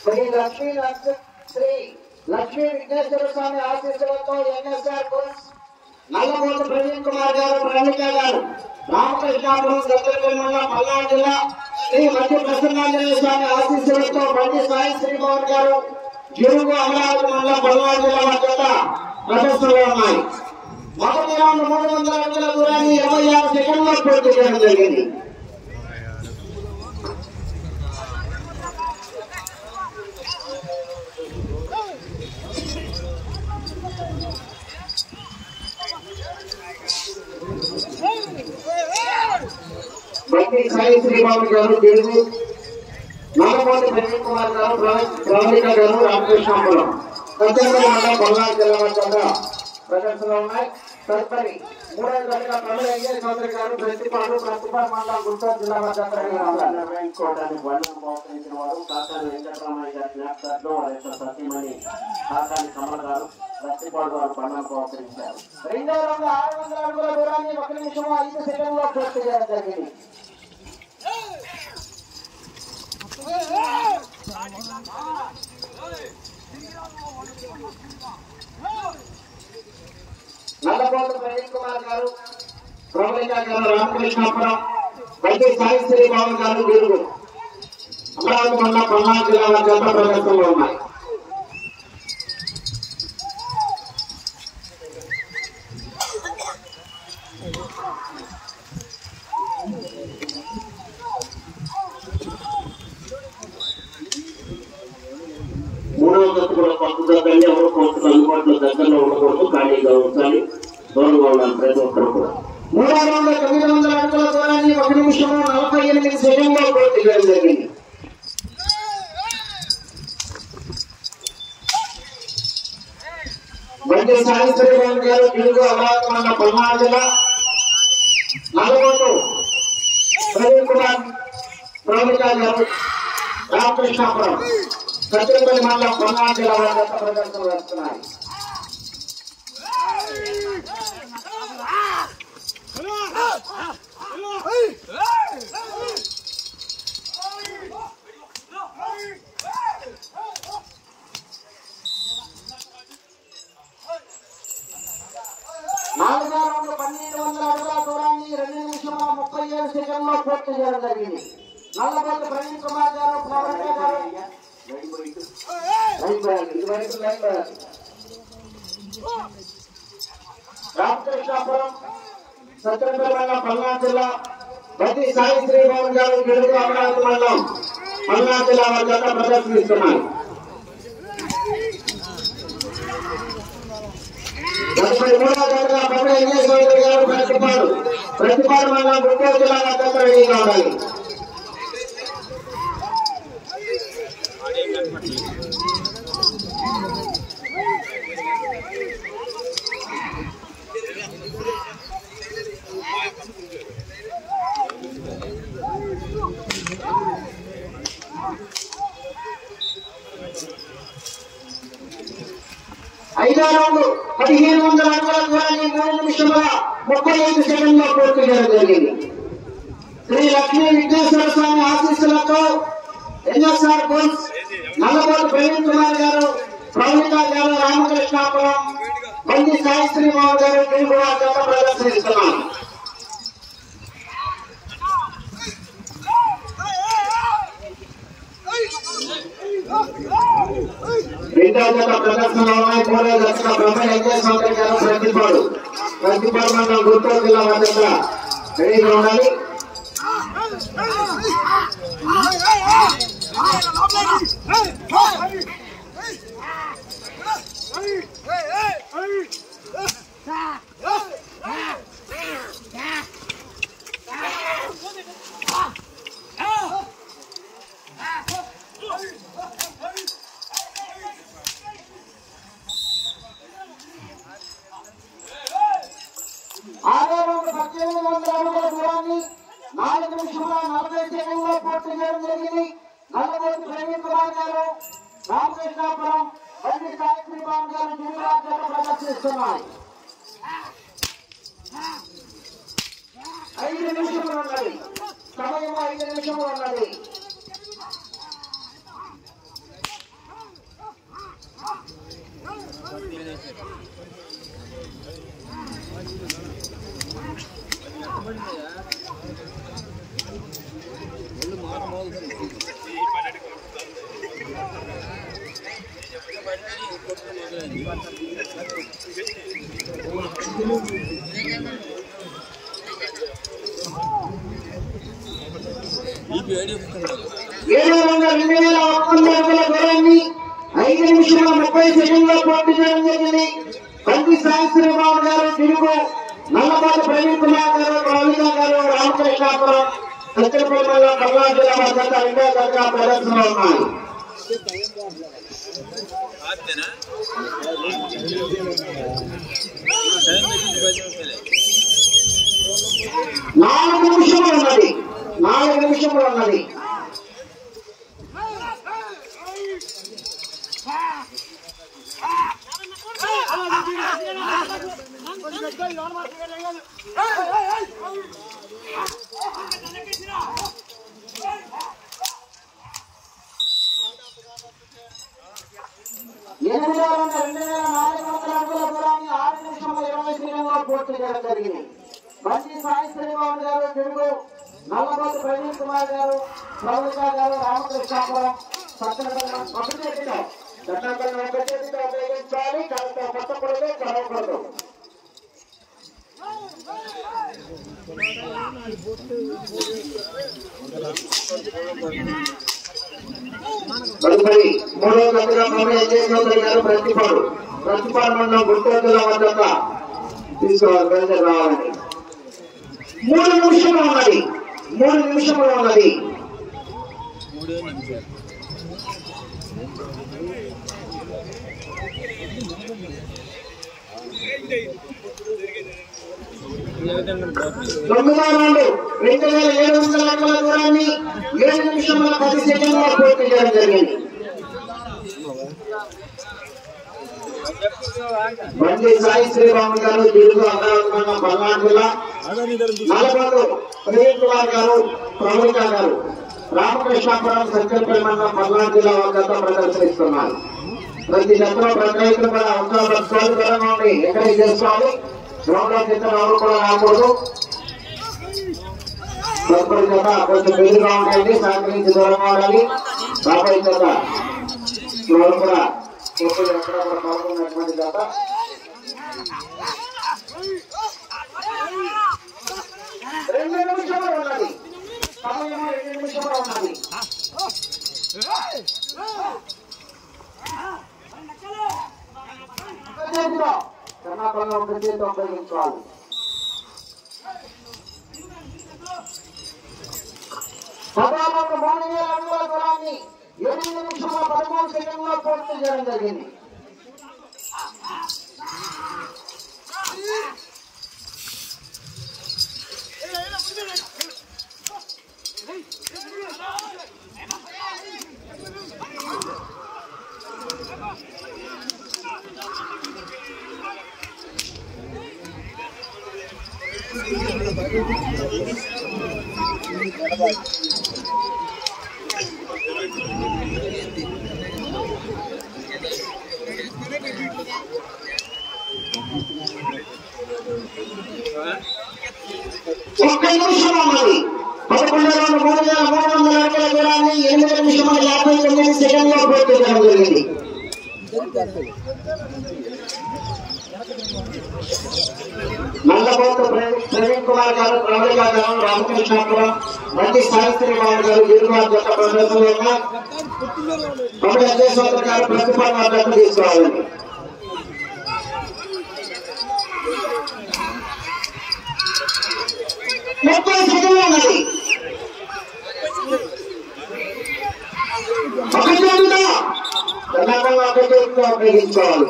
శ్రీ లక్ష్మీ విఘ్నేశ్వర స్వామి ఆశీస్సులతో NSR course నల్లమూరు Praveen Kumar గారు, ప్రణిక గారు, రామకృష్ణాపురం దత్తపల్లి మండలం పల్నాడు జిల్లా శ్రీ మధ్య ప్రసన్నాంజనేయ స్వామి ఆశీస్సులతో బండి సాయి శ్రీమోహన్ గారు, గిరుగు అమరావతి మండలం పల్నాడు జిల్లా మధ్య ప్రదర్శనలో ఉన్నాయి. మొదటి రౌండ్ 300 అడుగుల దూరాన్ని 26 సెకండ్లో పూర్తి చేయడం జరిగింది. బండి సాయి శ్రీమోహన్ గారు, గిరుగు నల్లమూరి ప్రవీణ్ కుమార్ గారు, ప్రణిక గారు, రామకృష్ణాపురం దత్తపల్లి మండలం పల్నాడు జిల్లా మధ్య ప్రదర్శనలో ఉన్నాయి. తదుపరి 3వ గంటల ప్రముఖ చౌదరి గారు, ప్రతిపాడు మండలం గుంటూరు జిల్లా మధ్య నిర్వహించుకోవడానికి వర్ణం ప్రోత్సహించిన వారు కాకాని వెంకటరామయ్య గారి జ్ఞాపకార్థం వారి యొక్క సతీమణి కాకాని కమల్ గారు, ప్రతిపాడు వారు వర్ణం ప్రోత్సహించారు. రెండో రౌండ్ 600 అడుగుల దూరాన్ని 1 నిమిషం 5 సెకండ్లో పూర్తి చేయడం జరిగింది. నల్లమూరి ప్రవీణ్ కుమార్ గారు, ప్రణిక గారు, రామకృష్ణాపురం బండి సాయి శ్రీమోహన్ గారు, గిరుగు అమరావతి మండలం పల్నాడు జిల్లా మధ్య ప్రదర్శనలో ఉన్నాయి. మూడవ జట్టు కూడా పక్కగా వెళ్ళి ఎవరు కోర్టుకు అందుబాటులో దగ్గరలో ఉండకూడదు, ఖాళీగా ఉంచాలి, దూరంగా ఉండాలి ప్రతి ఒక్కరు కూడా. 3వ రౌండ్ 900 అడుగుల దూరాన్ని 1 నిమిషం 48 సెకండ్లో పూర్తి చేయడం జరిగింది. బండి సాయి శ్రీమోహన్ గారు, గిరుగు అమరావతి మండలం పల్నాడు జిల్లా, నల్లమూరు ప్రవీణ్ కుమార్, ప్రణిక గారు, రామకృష్ణాపురం దత్తపల్లి మండలం పల్నాడు జిల్లా వారి ప్రదర్శనలు వేస్తున్నాయి. నాలుగో రౌండ్ 1200 అడుగుల దూరాన్ని 2 నిమిషం 37 సెకండ్లో పూర్తి చేయడం జరిగింది. నల్లమూరి ప్రవీణ్ కుమార్ గారు, ప్రణిక గారు, రామకృష్ణాపురం దత్తపల్లి మండలం పల్నాడు జిల్లా బండి సాయి శ్రీమోహన్ గారు, గిరుగు అమరావతి మండలం పల్నాడు జిల్లా మధ్య ప్రదర్శనిస్తున్నారు. తదుపరి 3వ గంటల ప్రముఖ చౌదరి గారు, ప్రతిపాడు మండలం గుంటూరు జిల్లా మధ్య రెడీగా ఉండాలి. ఐదో రౌండ్ 1500 అడుగుల దూరాన్ని 3 నిమిషముల 35 సెకండ్లో పూర్తి చేయడం జరిగింది. శ్రీ లక్ష్మీ విఘ్నేశ్వర స్వామి ఆశీస్సులతో ఎన్ఎస్ఆర్ కోర్స్ నల్లమూరి ప్రవీణ్ కుమార్ గారు, ప్రణిక గారు, రామకృష్ణాపురం బండి సాయి శ్రీమోహన్ గారు, గిరుగు జత ప్రదర్శిస్తున్నారు. రెండవ జత ప్రదర్శనలో ఉన్నాయి. 3వ జత ప్రముఖ చౌదరి గారు, ప్రతిపాడు మండలం గుంటూరు జిల్లా మధ్య రెడీగా ఉండాలి. ఆరో రౌండ్ 1800 అడుగుల దూరాన్ని 4 నిమిషముల 40 సెకండ్లో పూర్తి చేయడం జరిగింది. నల్లమూరి ప్రవీణ్ కుమార్ గారు, రామకృష్ణాపురం బండి సాయి శ్రీమోహన్ గారు, గిరిరాజు ప్రదర్శిస్తున్నారు. 5 నిమిషములు ఉన్నది, సమయం 5 నిమిషములు ఉన్నది. దూరాన్ని 5 నిమిషాల 30 సెకండ్లో పూర్తి చేయడం జరిగింది. బండి సాయిశ్రీరావు గారు తిరుగు, నల్లపాటి ప్రవీణ్ కుమార్ గారు, ప్రవీణ గారు, రామకృష్ణాపురం, సత్యపల్లిలో పల్నాడు జిల్లా వద్ద రెండో దశగా ప్రదర్శనలో ఉన్నాయి. 4 నిమిషములు ఉన్నది. 4 నిమిషములు ఉన్నది. పూర్తి చేయడం జరిగింది. బండి సాయిశ్రీరావు గారు తిరుగు, నల్లబోతు ప్రవీణ్ కుమార్ గారు, ప్రవీణ గారు, రామకృష్ణాపురం, సత్యనారాయణ ఉపయోగించాలి. కాస్త కొట్టకూడదు, చదవకూడదు. తదుపరి 3వ దశగా చౌదరి గారు ప్రతిపాడు మండలం గుంటూరు జిల్లా వద్ద తీసుకోవాలి. బయలుదేరి రావాలని 3 నిమిషములు ఉన్నది. 3 నిమిషములు ఉన్నది. తొమ్మిదవ రౌండ్ 2700 అడుగుల దూరాన్ని 7 నిమిషముల 10 సెకండ్లో పూర్తి చేయడం జరిగింది. బండి సాయిశ్రీరావు గారు తిరుగు, అమరావతి పల్నాడు జిల్లా, నల్లబోతు ప్రవీణ్ కుమార్ గారు, ప్రవీణ గారు, రామకృష్ణాపురం, సత్యపల్లి మండలం పల్నాడు జిల్లా వద్ద ప్రదర్శిస్తున్నారు. ప్రతి జట్లో ప్రతి రైతులు కూడా అవసరం దూరంగా ఉండి ఎక్కడికి చేసుకోవాలి. గ్రౌండ్ లో కింద ఎవరు కూడా రాకూడదు. తదుపరి జత కొంచెం ఎదురుగా ఉంటాయండి, సహకరించి దూరంగా ఉండాలి. రాబోయే జత ఎవరు కూడా ఎక్కడ కూడా పాల్గొన్నటువంటి జత. రెండు నిమిషంలో ఉన్నది. సమయం 2 నిమిషంలో ఉన్నది. కర్ణాటకలో ఒక చేతితో ఉపయోగించాలి. సభాముఖ 3000 అడుగుల దూరాన్ని 8 నిమిషాల 13 సెకండ్లో పూర్తి చేయడం జరిగింది. ఒక్క నిమిషం ఉన్నది. 11,300 అడుగుల దూరాన్ని 8 నిమిషముల 59 సెకండ్లో పూర్తి చేయడం జరిగింది. నల్లబోతు ప్రవీణ్ కుమార్ గారు, ప్రవీణ గారు, రామకృష్ణాపురం, బండి సాయిశ్రీరావు గారు గిరిబాద్ జత ప్రదర్శనలో సోదరు గారు ప్రతిపాదన జత తీసుకోవాలండి. ముప్పై సెకండ్లు ఉన్నది. ఒక చేతితో ఉపయోగించుకోవాలి.